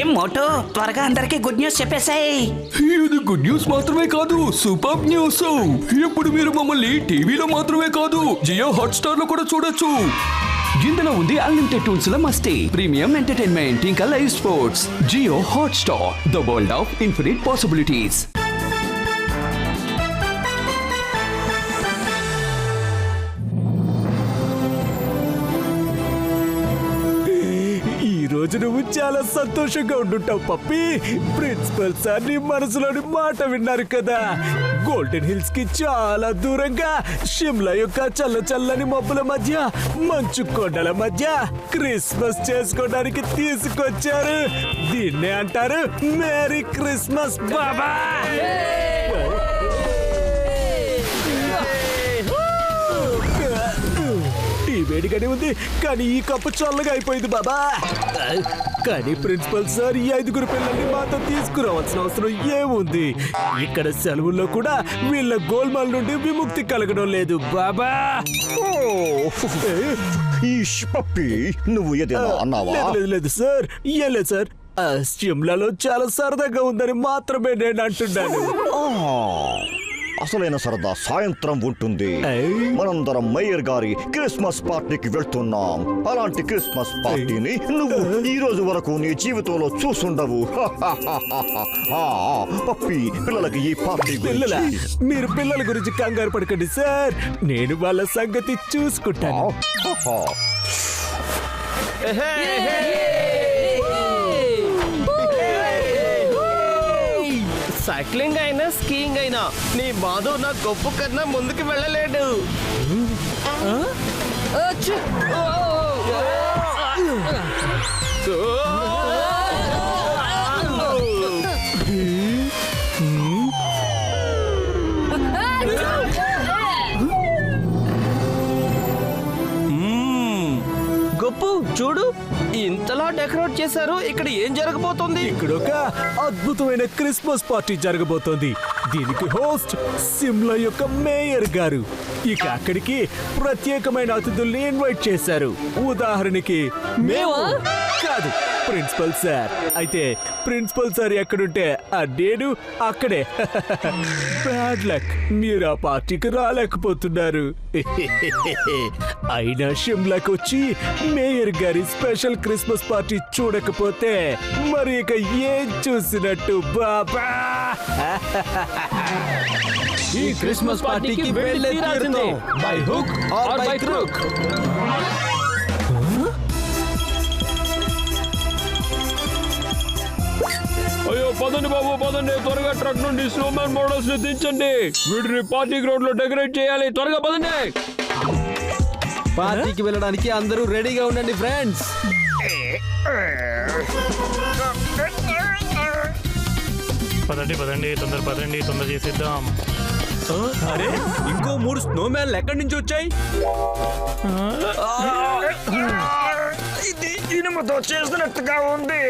ఏం మోటో, త్వరగా అందరికి గుడ్ న్యూస్ చెప్పేసాయి. ఇది గుడ్ న్యూస్ మాత్రమే కాదు, సూపర్ న్యూస్. ఇప్పుడు మీరు మమ్మల్ని టీవీలో మాత్రమే కాదు, జియో హాట్స్టార్ లో కూడా చూడొచ్చు. ఇందులో ఉంది అన్లిమిటెడ్ టూల్స్ ల మస్తీ, ప్రీమియం ఎంటర్టైన్మెంట్, ఇంకా live sports. Jio Hotstar, the world of infinite possibilities. ఈ రోజు నువ్వు చాలా సంతోషంగా ఉండుంటావు పప్పి. ప్రిన్సిపల్ సార్ నీ మనసులోని మాట విన్నారు కదా. గోల్డెన్ హిల్స్ కి చాలా దూరంగా షిమ్లా యొక్క చల్ల చల్లని మబ్బుల మధ్య, మంచు కొండల మధ్య క్రిస్మస్ చేసుకోవడానికి తీసుకొచ్చారు. దీన్నే అంటారు మేరీ క్రిస్మస్ బాబా. వేడిగానే ఉంది, కానీ ఈ కప్పు చల్లగా అయిపోయింది బాబా. కానీ ప్రిన్సిపల్ సార్ ఈ 5 పిల్లల్ని మాతో తీసుకురావాల్సిన అవసరం ఏముంది? ఇక్కడ సెలవుల్లో కూడా వీళ్ళ గోల్మాల్ నుండి విముక్తి కలగడం లేదు బాబా. పప్పి, నువ్వు ఏదైనా అన్నావా? లేదు సార్, ఏం లేదు సార్. షిమ్లాలో చాలా సరదాగా ఉందని మాత్రమే నేను అంటున్నాను. అసలైన సరదా సాయంత్రం ఉంటుంది. మనందరం మేయర్ గారి క్రిస్మస్ పార్టీకి వెళ్తున్నాం. అలాంటి క్రిస్మస్ పార్టీని నువ్వు ఈ రోజు వరకు నీ జీవితంలో చూసుండవు. పప్పి, పిల్లలకి ఈ పార్టీ పిల్లల, మీరు పిల్లల గురించి కంగారు పడకండి సార్, నేను వాళ్ళ సంగతి చూసుకుంటాను. సైక్లింగ్ అయినా స్కీయింగ్ అయినా నీ మాధవ్ నా గొప్ప కన్నా ముందుకు వెళ్ళలేడు. గొప్ప చూడు, ఇంతలా డెకరేట్ చేశారు. ఇక్కడ ఏం జరగబోతోంది? ఇక్కడ ఒక అద్భుతమైన క్రిస్మస్ పార్టీ జరగబోతోంది. దీనికి హోస్ట్ సిమ్లా యొక్క మేయర్ గారు. ఇక అక్కడికి ప్రత్యేకమైన అతిథుల్ని ఇన్వైట్ చేశారు. ఉదాహరణకి మేము కాదు, ప్రిన్సిపల్ సార్. అయితే ప్రిన్సిపల్ సార్ ఎక్కడుంటే నేను అక్కడే. బ్యాడ్ లక్, మీరు ఆ పార్టీకి రాలేకపోతున్నారు. అయినా షిమ్లాకి వచ్చి మేయర్ గారి స్పెషల్ క్రిస్మస్ పార్టీ చూడకపోతే మరి ఇక ఏం చూసినట్టు బాబా. ఈ క్రిస్మస్ పార్టీకి వెళ్ళే తీరుతాం, by hook or by crook. అయ్యో పదండి బాబు, పదండి, త్వరగా ట్రక్ నుండి స్నోమ్యాన్ మోడల్స్ ని దించండి. వీటిని పార్టీ గ్రౌండ్ లో డెకరేట్ చేయాలి. త్వరగా పదండి. పార్టీకి వెళ్ళడానికి అందరూ రెడీగా ఉండండి ఫ్రెండ్స్. పదండి పదండి, తొందర చేసేద్దాం. అరే, ఇంకో 3 స్నోమ్యాన్లు ఎక్కడి నుంచి వచ్చాయి? ఇది ఇనుముతో చేసినట్టుగా ఉంది.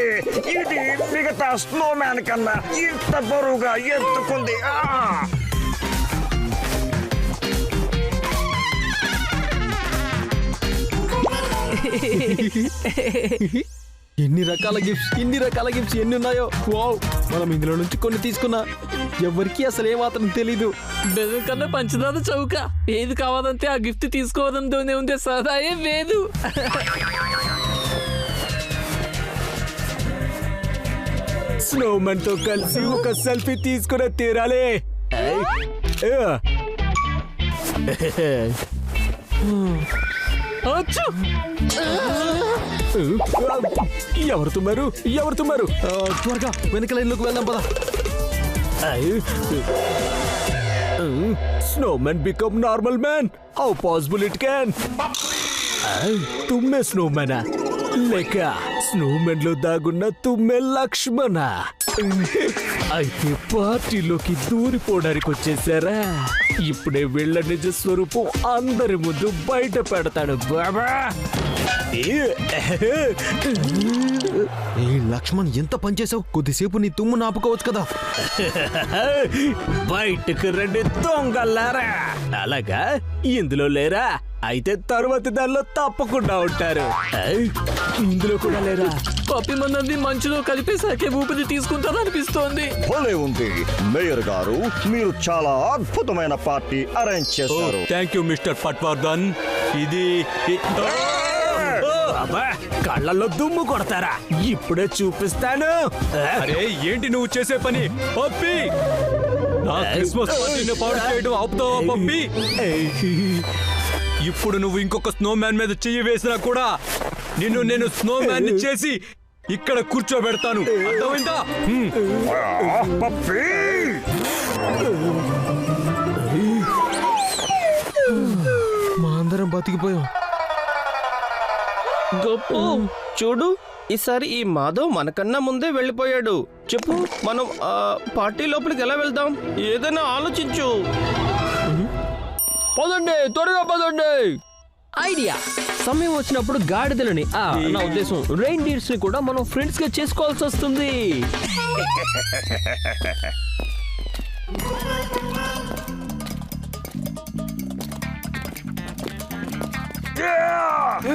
ఇది మిగతా స్నోమ్యాన్ కన్నా ఇంత బరువుగా ఎత్తుకుంది. ఎన్ని రకాల గిఫ్ట్స్ ఎన్ని ఉన్నాయో. వావ్, మనం ఇందులో నుంచి కొన్ని తీసుకున్నా. ఎవరికి అసలు ఏమాత్రం తెలీదు. బెదం కన్నా పంచదార చౌక. ఏది కావాలంటే ఆ గిఫ్ట్ తీసుకోవడంతోనే ఉండే సరదాయే వేదు. స్నోమన్ తో కలిసి ఒక సెల్ఫీ తీసుకునే తీరాలి. ఎవరు తుమ్మారు? త్వరగా వెనక లైన్లోకి వెళ్దాం పద. Snowman become normal man? How possible it can? తుమ్మే స్నోమనా లేక స్నోమెన్ లో దాగున్న తుమ్మే లక్ష్మణ? అయితే పార్టీలోకి దూరిపోవడానికి వచ్చేసారా? ఇప్పుడే వీళ్ళ నిజ స్వరూపం అందరి ముందు బయట పెడతాడు బాబా. లక్ష్మణ్, ఎంత పనిచేసావు? కొద్దిసేపు నీ తుమ్ము నాపుకోవచ్చు కదా. బయటకు రండి దొంగలారా. అలాగా? ఇందులో లేరా? అయితే తరువాతి దానిలో తప్పకుండా ఉంటారు. ఇందులో కూడా లేరా? పప్పి మంది మంచులో కలిపేసాకే ఊపిరి తీసుకుంటారనిపిస్తోంది. భలే ఉంది మేయర్ గారు, మీరు చాలా అద్భుతమైన పార్టీ అరేంజ్ చేశారు. Thank you mister Patwardhan. ఇది కళ్ళల్లో దుమ్ము కొడతారా? ఇప్పుడే చూపిస్తాను. అరే ఏంటి నువ్వు చేసే పని పప్పి? నా క్రిస్మస్ పార్టీని పాడు చేయడం ఆపుతావా పప్పి? ఇప్పుడు నువ్వు ఇంకొక స్నో మ్యాన్ మీద చెయ్యి వేసినా కూడా నేను స్నో మ్యాన్ ని చేసి ఇక్కడ కూర్చోబెడతాను. అర్థమైందా? పప్పీ! మా అందరం బతికిపోయాం. గొప్ప చూడు, ఈసారి ఈ మాధవ్ మనకన్నా ముందే వెళ్ళిపోయాడు. చెప్పు, మనం పార్టీ లోపలికి ఎలా వెళ్దాం? ఏదైనా ఆలోచించు. పదండి, త్వరగా పదండి. ఐడియా! సమయం వచ్చినప్పుడు గాడిదలని నా ఉద్దేశం రెయిన్ డీర్స్ ని కూడా మనం ఫ్రెండ్స్ గా చేసుకోవాల్సి వస్తుంది.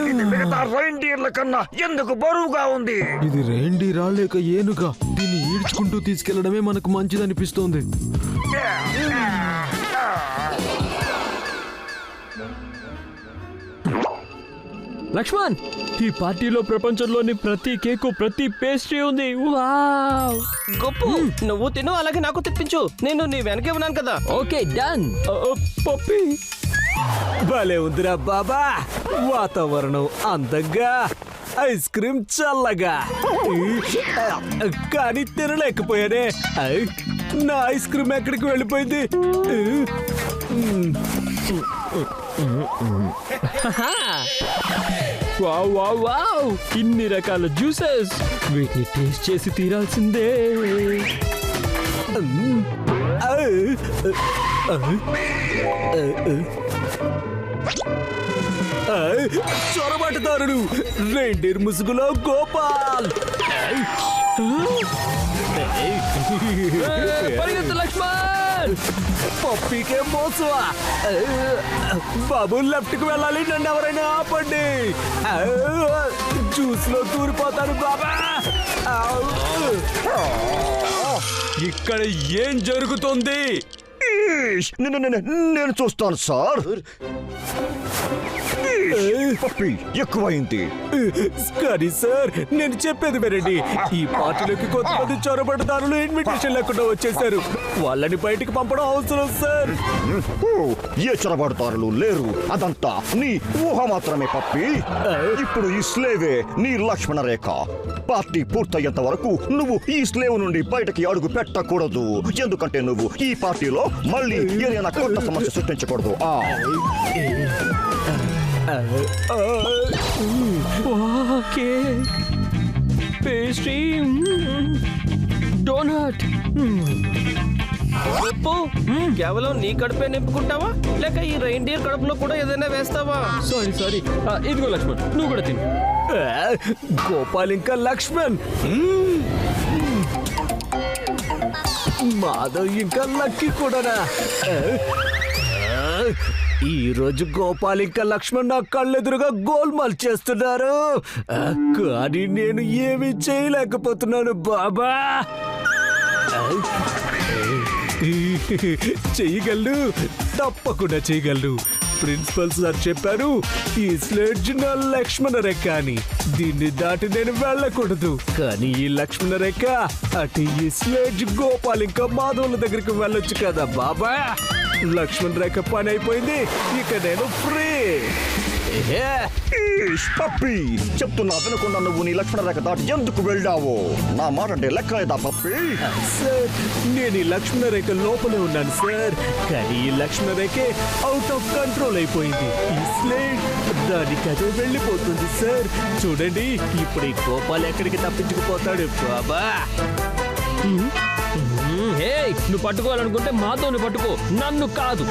ఇది మిగతా రైండీర్ల కన్నా ఎందుకు బరువుగా ఉంది? ఇది రెండి రాలేక ఏనుగా దీన్ని ఈడ్చుకుంటూ తీసుకెళ్లడమే మనకు మంచిదనిపిస్తోంది. లక్ష్మణ్, ఈ పార్టీలో ప్రపంచంలోని ప్రతి కేకు, ప్రతి పేస్ట్రీ ఉంది. వావ్! గొప్ప, నువ్వు తిను, అలాగే నాకు తిప్పించు. నేను నీ వెనకే ఉన్నాను కదా. Okay, done. పప్పి భలే ఉందిరా బాబా. వాతావరణం అందంగా, ఐస్ క్రీమ్ చల్లగా, కానీ తినలేకపోయానే. నా ఐస్ క్రీమ్ ఎక్కడికి వెళ్ళిపోయింది? Wow wow wow! ఇన్ని రకాల జ్యూసెస్, వీటిని టేస్ట్ చేసి తీరాల్సిందే. చొరబాటుదారుడు రెయిన్డీర్ ముసుగులో గోపాల్. పరిగెత్తు లక్ష్మణ్! పప్పీకే మోసవా? బాబు లెఫ్ట్ కి వెళ్ళాలి, నన్ను ఎవరైనా ఆపండి. జ్యూస్ లో దూరిపోతాను బాబా. ఇక్కడ ఏం జరుగుతుంది? నేను చూస్తాను సార్. పప్పి ఎక్కువైంది. కానీ సార్, నేను చెప్పేది వినండి. ఈ పార్టీలోకి కొంతమంది చొరబడదారులు ఇన్విటేషన్ లేకుండా వచ్చేసారు. వాళ్ళని బయటికి పంపడం అవసరం సార్. ఏ చొరబడతారులు లేరు, అదంతా నీ ఊహ మాత్రమే పప్పి. ఇప్పుడు ఈ స్లేవే నీ లక్ష్మణ రేఖ. పార్టీ పూర్తయ్యేంత వరకు నువ్వు ఈ స్లేవ్ నుండి బయటకి అడుగు పెట్టకూడదు. ఎందుకంటే నువ్వు ఈ పార్టీలో మళ్ళీ ఏదైనా కొత్త సమస్య సృష్టించకూడదు. Cake, pastry, donut. గొప్ప, కేవలం నీ కడుపే నింపుకుంటావా, లేక ఈ రెయిన్డీర్ కడుపులో కూడా ఏదైనా వేస్తావా? సారీ. ఇదిగో లక్ష్మణ్, నువ్వు కూడా తిను. గోపాల్ ఇంకా లక్ష్మణ్, మాధవ్ ఇంకా లక్కీ కూడానా? ఈ రోజు గోపాల్ ఇంకా లక్ష్మణ్ నా కళ్ళెదురుగా గోల్మాల్ చేస్తున్నారు. కానీ నేను ఏమీ చేయలేకపోతున్నాను బాబా. చెయ్యగలరు, తప్పకుండా చేయగలరు. ప్రిన్సిపల్ సార్ చెప్పారు, ఈ స్లెడ్జ్ నా లక్ష్మణ రేఖ అని. దీన్ని దాటి నేను వెళ్ళకూడదు. కానీ ఈ లక్ష్మణ రేఖ అటు ఈ స్లెడ్జ్ గోపాల్ ఇంకా మాధవుల దగ్గరికి వెళ్ళొచ్చు కదా బాబా. లక్ష్మణ రేఖ పని అయిపోయింది, ఇక నేను ఫ్రీ. పప్పి చెప్తున్నా వినకుండా నువ్వు నీ లక్ష్మణ రేఖ దాటి ఎందుకు వెళ్ళావు? నా మాట అంటే లెక్క లేదా పప్పి? సార్, నేను ఈ లక్ష్మణ రేఖ లోపలే ఉన్నాను సార్. కానీ ఈ లక్ష్మణ రేఖే అవుట్ ఆఫ్ కంట్రోల్ అయిపోయింది. ఈ స్లేట్ దానికి అదే వెళ్ళిపోతుంది సార్. చూడండి, ఇప్పుడు ఈ గోపాల్ ఎక్కడికి తప్పించుకుపోతాడు బాబా. హే, నువ్వు పట్టుకోవాలనుకుంటే మాతోని పట్టుకో, నన్ను కాదు.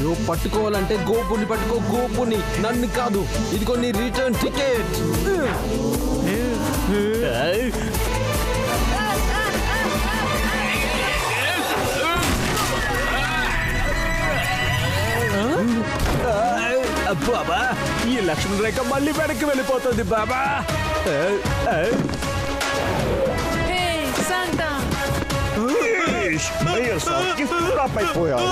నువ్వు పట్టుకోవాలంటే గోపుని పట్టుకో, గోపుని, నన్ను కాదు. ఇదిగో నీ రిటర్న్ టికెట్. బాబా, ఈ లక్ష్మణ రేఖ మళ్ళీ వెనక్కి వెళ్ళిపోతుంది బాబా. మేయర్ సార్ గిఫ్ట్ డ్రాప్ అయిపోయారు.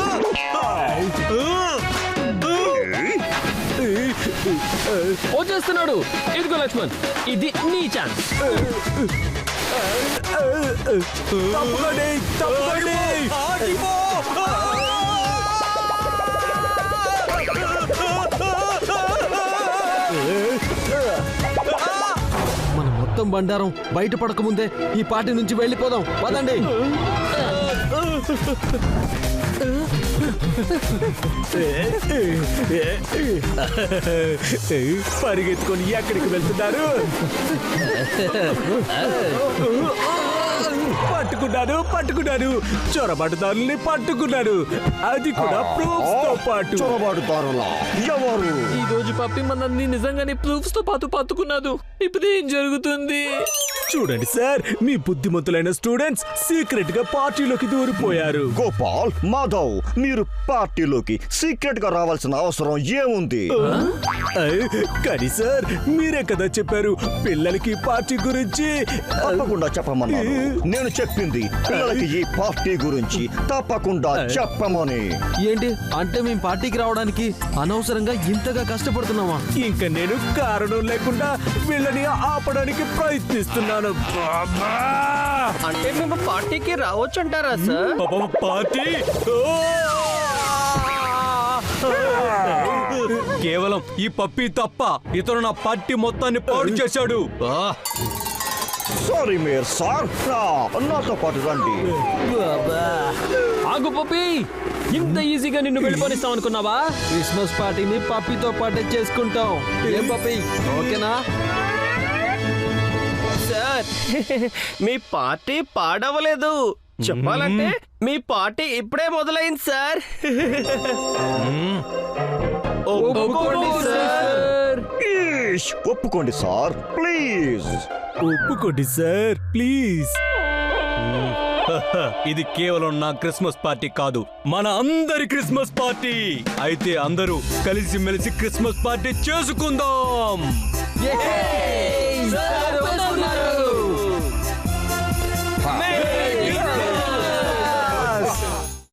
వచ్చేస్తున్నాడు. ఇదిగో లక్ష్మణ్, ఇది నీ ఛాన్స్. తప్పకండి, తప్పకండి. మన మొత్తం బండారం బయట పడకముందే ఈ పార్టీ నుంచి వెళ్ళిపోదాం. పదండి. పరిగెత్తుకొని ఎక్కడికి వెళ్తున్నారు? పట్టుకున్నాను. చొరబాటుదారుల్ని పట్టుకున్నాను, అది కూడా ప్రూఫ్స్ తో పాటు. చొరబాటుదారులా? ఎవరు? ఈ రోజు పప్పి మనల్ని నిజంగానే ప్రూఫ్స్ తో పాటు పట్టుకున్నాడు. ఇప్పుడు ఏం జరుగుతుంది? చూడండి సార్, మీ బుద్ధిమంతులైన స్టూడెంట్స్ సీక్రెట్ గా పార్టీలోకి దూరిపోయారు. గోపాల్, మాధవ్, మీరు పార్టీలోకి సీక్రెట్ గా రావాల్సిన అవసరం ఏముంది? కానీ సార్, మీరే కదా చెప్పారు పిల్లలకి పార్టీ గురించి. తప్పకుండా చెప్పమన్నాను. నేను చెప్పింది పిల్లలకి ఈ పార్టీ గురించి తప్పకుండా చెప్పమని. ఏంటి అంటే మేము పార్టీకి రావడానికి అనవసరంగా ఇంతగా కష్టపడుతున్నామా? ఇంకా నేను కారణం లేకుండా వీళ్ళని ఆపడానికి ప్రయత్నిస్తున్నాను. బాబా, అంటే మేము పార్టీకి రావచ్చు అంటారా సార్? పార్టీ కేవలం ఈ పప్పి తప్ప ఇతను నా పార్టీ మొత్తాన్ని పాడు చేశాడు. సారీ మేయర్ సార్, నాతో పాటు రండి. ఆగు పప్పి, ఇంత ఈజీగా నిన్ను వెళ్ళిపోనిస్తాం అనుకున్నావా? క్రిస్మస్ పార్టీని పప్పితో పాటే చేసుకుంటాం. ఏం పప్పి, ఓకేనా? సార్, మీ పార్టీ పాడవలేదు. చెప్పాలంటే మీ పార్టీ ఇప్పుడే మొదలైంది సార్. ఒప్పుకోండి సార్. ప్లీజ్ ఒప్పుకోండి సార్, ప్లీజ్. ఒప్పుకోండి సార్, ప్లీజ్. ఇది కేవలం నా క్రిస్మస్ పార్టీ కాదు, మన అందరి క్రిస్మస్ పార్టీ. అయితే అందరూ కలిసి మెలిసి క్రిస్మస్ పార్టీ చేసుకుందాం. సార్